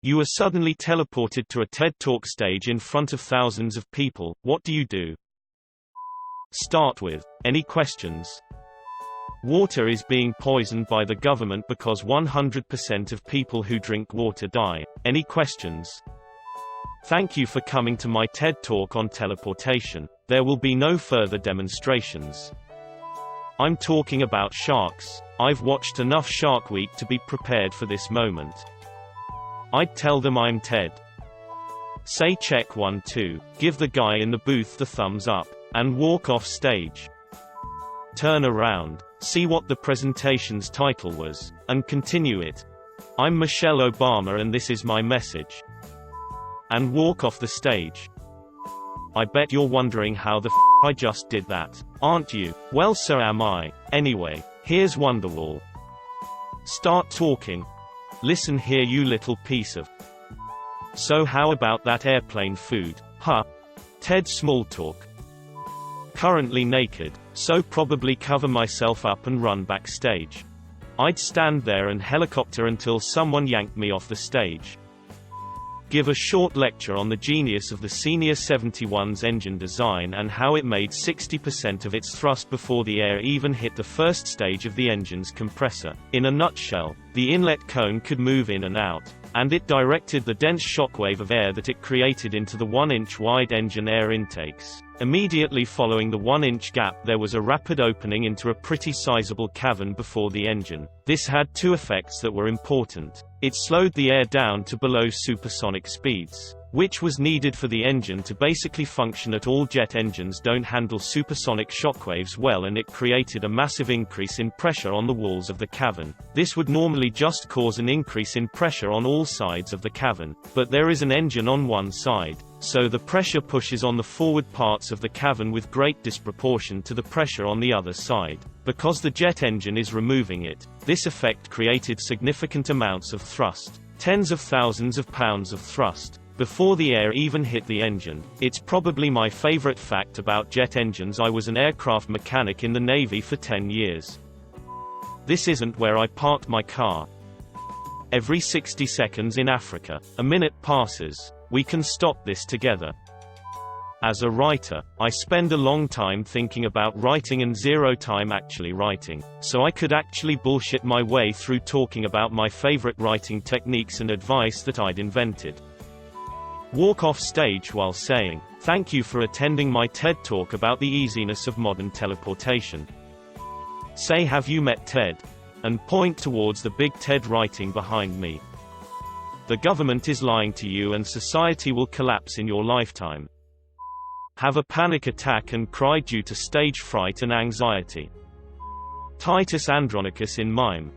You are suddenly teleported to a TED Talk stage in front of thousands of people. What do you do? Start with, any questions? Water is being poisoned by the government because 100% of people who drink water die. Any questions? Thank you for coming to my TED Talk on teleportation. There will be no further demonstrations. I'm talking about sharks. I've watched enough Shark Week to be prepared for this moment. I'd tell them I'm Ted. Say check 1 2, give the guy in the booth the thumbs up, and walk off stage. Turn around, see what the presentation's title was, and continue it. I'm Michelle Obama and this is my message. And walk off the stage. I bet you're wondering how the I just did that, aren't you? Well, so am I. Anyway, here's Wonderwall. Start talking. Listen here, you little piece of. So how about that airplane food, huh? Ted small talk. Currently naked, so probably cover myself up and run backstage. I'd stand there and helicopter until someone yanked me off the stage. Give a short lecture on the genius of the Senior 71's engine design and how it made 60% of its thrust before the air even hit the first stage of the engine's compressor. In a nutshell, the inlet cone could move in and out, and it directed the dense shockwave of air that it created into the 1-inch wide engine air intakes. Immediately following the 1-inch gap there was a rapid opening into a pretty sizable cavern before the engine. This had two effects that were important. It slowed the air down to below supersonic speeds, which was needed for the engine to basically function at all. Jet engines don't handle supersonic shockwaves well, and it created a massive increase in pressure on the walls of the cavern. This would normally just cause an increase in pressure on all sides of the cavern, but there is an engine on one side, so the pressure pushes on the forward parts of the cavern with great disproportion to the pressure on the other side. Because the jet engine is removing it, this effect created significant amounts of thrust, tens of thousands of pounds of thrust, before the air even hit the engine. It's probably my favorite fact about jet engines. I was an aircraft mechanic in the Navy for 10 years. This isn't where I parked my car. Every 60 seconds in Africa, a minute passes. We can stop this together. As a writer, I spend a long time thinking about writing and zero time actually writing, so I could actually bullshit my way through talking about my favorite writing techniques and advice that I'd invented. Walk off stage while saying, "Thank you for attending my TED Talk about the easiness of modern teleportation." Say, "Have you met Ted?" and point towards the big TED writing behind me. The government is lying to you and society will collapse in your lifetime. Have a panic attack and cry due to stage fright and anxiety. Titus Andronicus in mime.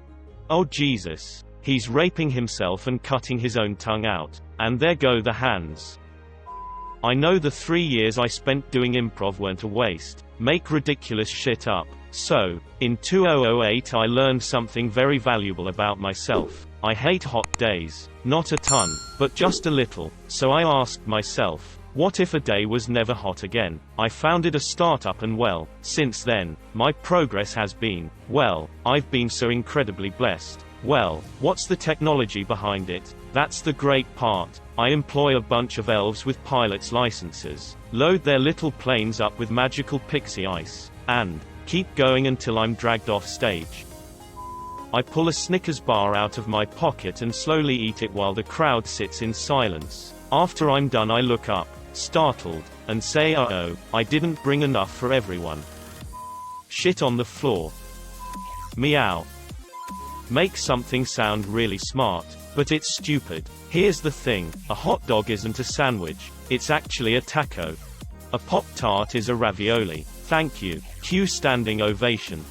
Oh Jesus. He's raping himself and cutting his own tongue out. And there go the hands. I know the 3 years I spent doing improv weren't a waste. Make ridiculous shit up. So, in 2008 I learned something very valuable about myself. I hate hot days. Not a ton, but just a little. So I asked myself, what if a day was never hot again? I founded a startup and well, since then, my progress has been, well, I've been so incredibly blessed. Well, what's the technology behind it? That's the great part. I employ a bunch of elves with pilot's licenses, load their little planes up with magical pixie ice, and keep going until I'm dragged off stage. I pull a Snickers bar out of my pocket and slowly eat it while the crowd sits in silence. After I'm done I look up, startled, and say, uh-oh, I didn't bring enough for everyone. Shit on the floor. Meow. Make something sound really smart, but it's stupid. Here's the thing, a hot dog isn't a sandwich, it's actually a taco. A Pop-Tart is a ravioli. Thank you. Cue standing ovation.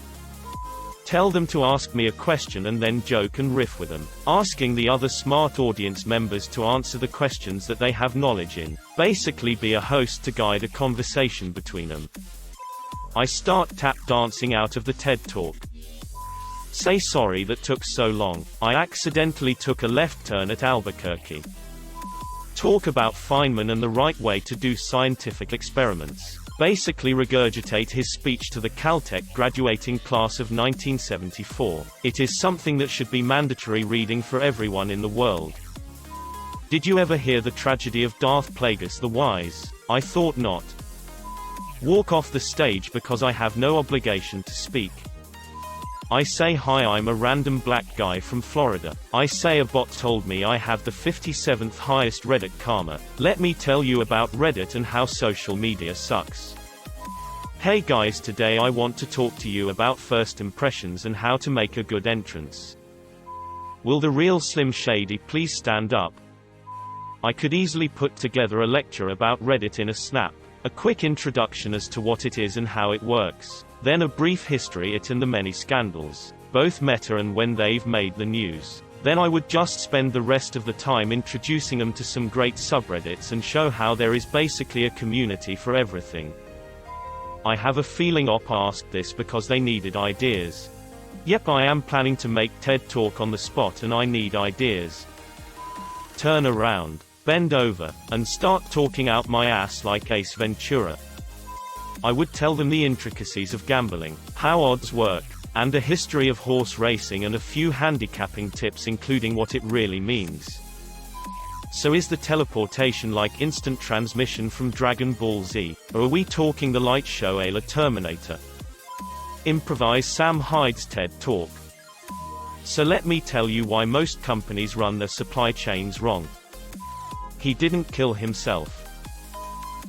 Tell them to ask me a question and then joke and riff with them, asking the other smart audience members to answer the questions that they have knowledge in. Basically be a host to guide a conversation between them. I start tap dancing out of the TED Talk. Say sorry that took so long. I accidentally took a left turn at Albuquerque. Talk about Feynman and the right way to do scientific experiments. Basically regurgitate his speech to the Caltech graduating class of 1974. It is something that should be mandatory reading for everyone in the world. Did you ever hear the tragedy of Darth Plagueis the Wise? I thought not. Walk off the stage because I have no obligation to speak. I say hi, I'm a random black guy from Florida. I say a bot told me I have the 57th highest Reddit karma. Let me tell you about Reddit and how social media sucks. Hey guys, today I want to talk to you about first impressions and how to make a good entrance. Will the real Slim Shady please stand up? I could easily put together a lecture about Reddit in a snap. A quick introduction as to what it is and how it works. Then a brief history it and the many scandals, both meta and when they've made the news. Then I would just spend the rest of the time introducing them to some great subreddits and show how there is basically a community for everything. I have a feeling OP asked this because they needed ideas. Yep, I am planning to make TED Talk on the spot and I need ideas. Turn around, bend over, and start talking out my ass like Ace Ventura. I would tell them the intricacies of gambling, how odds work, and a history of horse racing and a few handicapping tips including what it really means. So is the teleportation like instant transmission from Dragon Ball Z, or are we talking the light show a la Terminator? Improvise Sam Hyde's TED Talk. So let me tell you why most companies run their supply chains wrong. He didn't kill himself.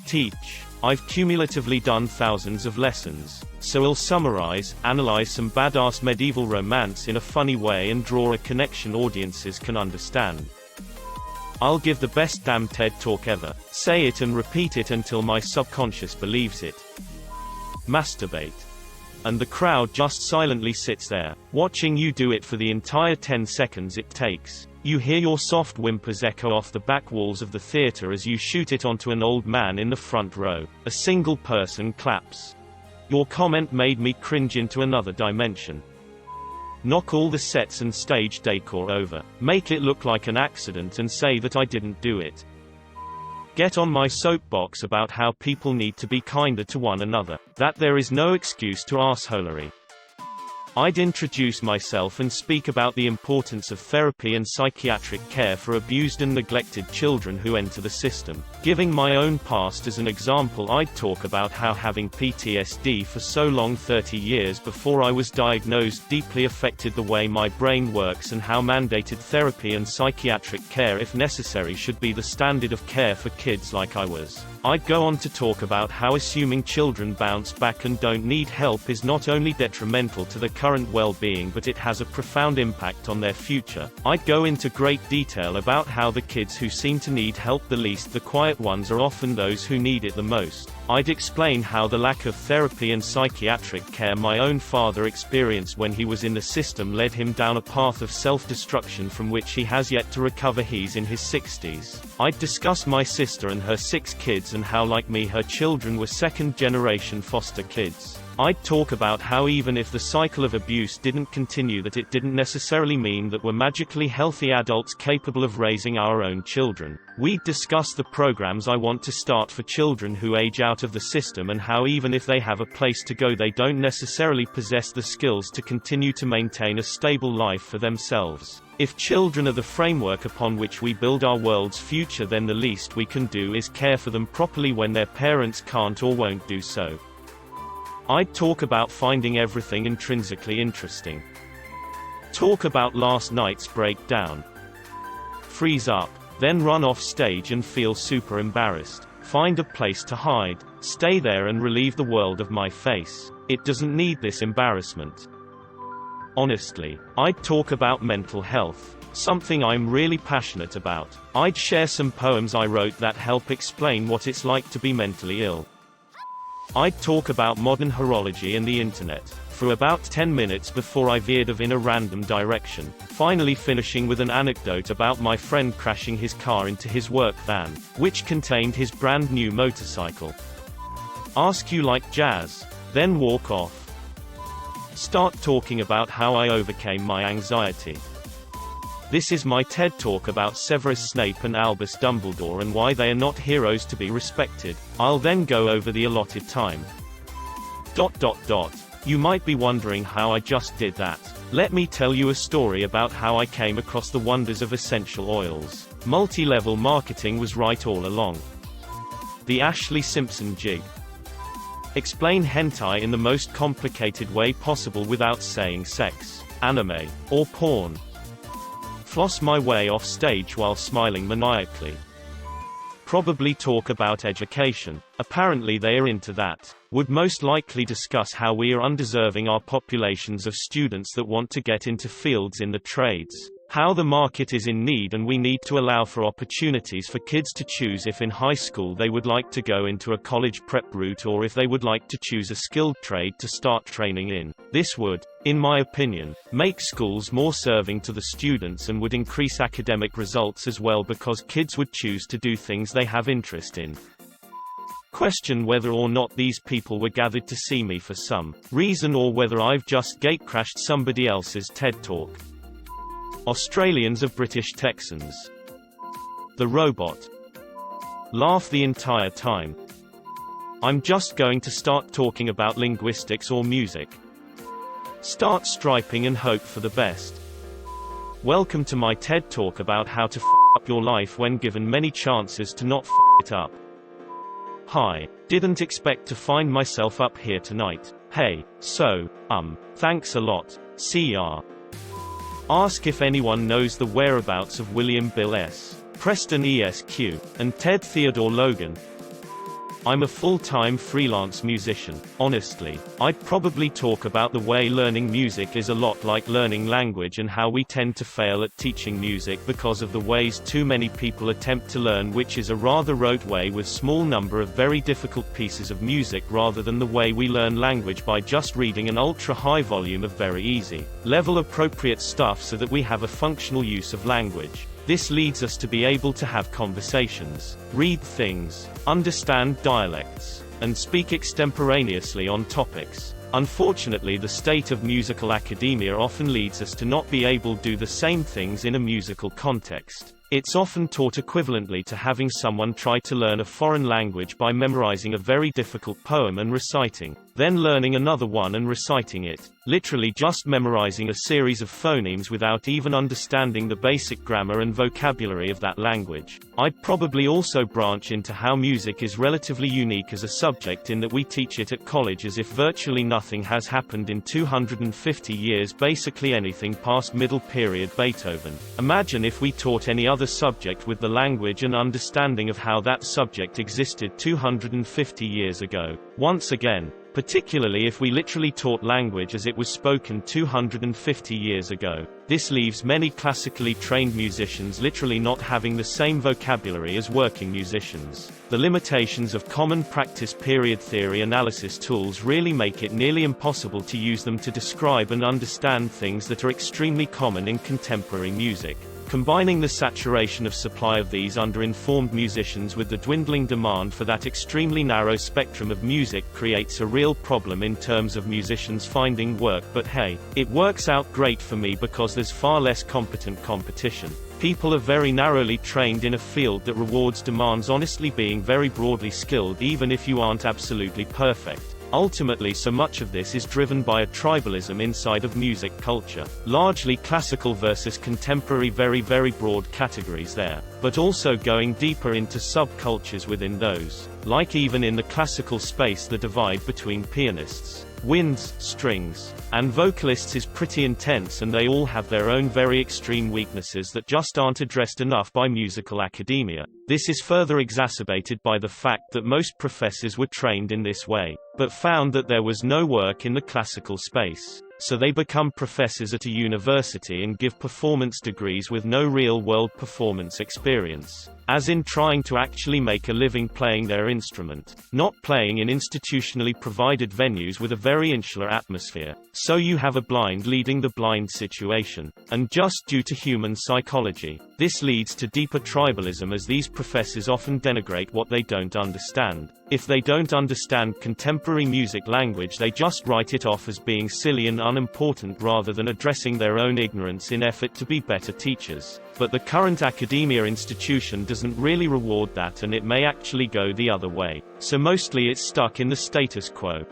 Teach. I've cumulatively done thousands of lessons, so I'll summarize, analyze some badass medieval romance in a funny way and draw a connection audiences can understand. I'll give the best damn TED Talk ever, say it and repeat it until my subconscious believes it. Masturbate. And the crowd just silently sits there, watching you do it for the entire 10 seconds it takes. You hear your soft whimpers echo off the back walls of the theater as you shoot it onto an old man in the front row. A single person claps. Your comment made me cringe into another dimension. Knock all the sets and stage decor over. Make it look like an accident and say that I didn't do it. Get on my soapbox about how people need to be kinder to one another. That there is no excuse to arseholery. I'd introduce myself and speak about the importance of therapy and psychiatric care for abused and neglected children who enter the system. Giving my own past as an example, I'd talk about how having PTSD for so long 30 years before I was diagnosed deeply affected the way my brain works and how mandated therapy and psychiatric care if necessary should be the standard of care for kids like I was. I'd go on to talk about how assuming children bounce back and don't need help is not only detrimental to their current well-being but it has a profound impact on their future. I'd go into great detail about how the kids who seem to need help the least, the quiet ones, are often those who need it the most. I'd explain how the lack of therapy and psychiatric care my own father experienced when he was in the system led him down a path of self-destruction from which he has yet to recover. He's in his 60s. I'd discuss my sister and her 6 kids and how, like me, her children were second-generation foster kids. I'd talk about how even if the cycle of abuse didn't continue, that it didn't necessarily mean that we're magically healthy adults capable of raising our own children. We'd discuss the programs I want to start for children who age out of the system and how even if they have a place to go, they don't necessarily possess the skills to continue to maintain a stable life for themselves. If children are the framework upon which we build our world's future, then the least we can do is care for them properly when their parents can't or won't do so. I'd talk about finding everything intrinsically interesting. Talk about last night's breakdown. Freeze up, then run off stage and feel super embarrassed. Find a place to hide, stay there and relieve the world of my face. It doesn't need this embarrassment. Honestly, I'd talk about mental health, something I'm really passionate about. I'd share some poems I wrote that help explain what it's like to be mentally ill. I'd talk about modern horology and the internet for about 10 minutes before I veered off in a random direction, finally finishing with an anecdote about my friend crashing his car into his work van, which contained his brand new motorcycle. Ask you like jazz, then walk off. Start talking about how I overcame my anxiety. This is my TED Talk about Severus Snape and Albus Dumbledore and why they are not heroes to be respected. I'll then go over the allotted time. ... You might be wondering how I just did that. Let me tell you a story about how I came across the wonders of essential oils. Multi-level marketing was right all along. The Ashley Simpson jig. Explain hentai in the most complicated way possible without saying sex, anime, or porn. Floss my way off stage while smiling maniacally. Probably talk about education. Apparently they are into that. Would most likely discuss how we are undeserving our populations of students that want to get into fields in the trades. How the market is in need and we need to allow for opportunities for kids to choose if in high school they would like to go into a college prep route or if they would like to choose a skilled trade to start training in. This would, in my opinion, make schools more serving to the students and would increase academic results as well because kids would choose to do things they have interest in. Question whether or not these people were gathered to see me for some reason or whether I've just gatecrashed somebody else's TED Talk. Australians are British Texans. The robot. Laugh the entire time. I'm just going to start talking about linguistics or music. Start striping and hope for the best. Welcome to my TED Talk about how to f up your life when given many chances to not f it up. Hi. Didn't expect to find myself up here tonight. Hey, thanks a lot. CR. Ask if anyone knows the whereabouts of William Bill S. Preston ESQ, and Ted Theodore Logan. I'm a full-time freelance musician. Honestly, I'd probably talk about the way learning music is a lot like learning language and how we tend to fail at teaching music because of the ways too many people attempt to learn, which is a rather rote way with small number of very difficult pieces of music rather than the way we learn language by just reading an ultra-high volume of very easy, level-appropriate stuff so that we have a functional use of language. This leads us to be able to have conversations, read things, understand dialects, and speak extemporaneously on topics. Unfortunately, the state of musical academia often leads us to not be able to do the same things in a musical context. It's often taught equivalently to having someone try to learn a foreign language by memorizing a very difficult poem and reciting, then learning another one and reciting it, literally just memorizing a series of phonemes without even understanding the basic grammar and vocabulary of that language. I'd probably also branch into how music is relatively unique as a subject in that we teach it at college as if virtually nothing has happened in 250 years, basically anything past middle period Beethoven. Imagine if we taught any other subject with the language and understanding of how that subject existed 250 years ago. Once again, particularly if we literally taught language as it was spoken 250 years ago. This leaves many classically trained musicians literally not having the same vocabulary as working musicians. The limitations of common practice period theory analysis tools really make it nearly impossible to use them to describe and understand things that are extremely common in contemporary music. Combining the saturation of supply of these under-informed musicians with the dwindling demand for that extremely narrow spectrum of music creates a real problem in terms of musicians finding work, but hey, it works out great for me because there's far less competent competition. People are very narrowly trained in a field that rewards demands honestly being very broadly skilled even if you aren't absolutely perfect. Ultimately, so much of this is driven by a tribalism inside of music culture. Largely classical versus contemporary, very broad categories there, but also going deeper into subcultures within those. Like even in the classical space, the divide between pianists, winds, strings, and vocalists is pretty intense, and they all have their own very extreme weaknesses that just aren't addressed enough by musical academia. This is further exacerbated by the fact that most professors were trained in this way, but found that there was no work in the classical space. So they become professors at a university and give performance degrees with no real-world performance experience, as in trying to actually make a living playing their instrument, not playing in institutionally provided venues with a very insular atmosphere. So you have a blind leading the blind situation, and just due to human psychology, this leads to deeper tribalism as these professors often denigrate what they don't understand. If they don't understand contemporary music language, they just write it off as being silly and unimportant rather than addressing their own ignorance in effort to be better teachers. But the current academia institution doesn't really reward that, and it may actually go the other way. So mostly it's stuck in the status quo.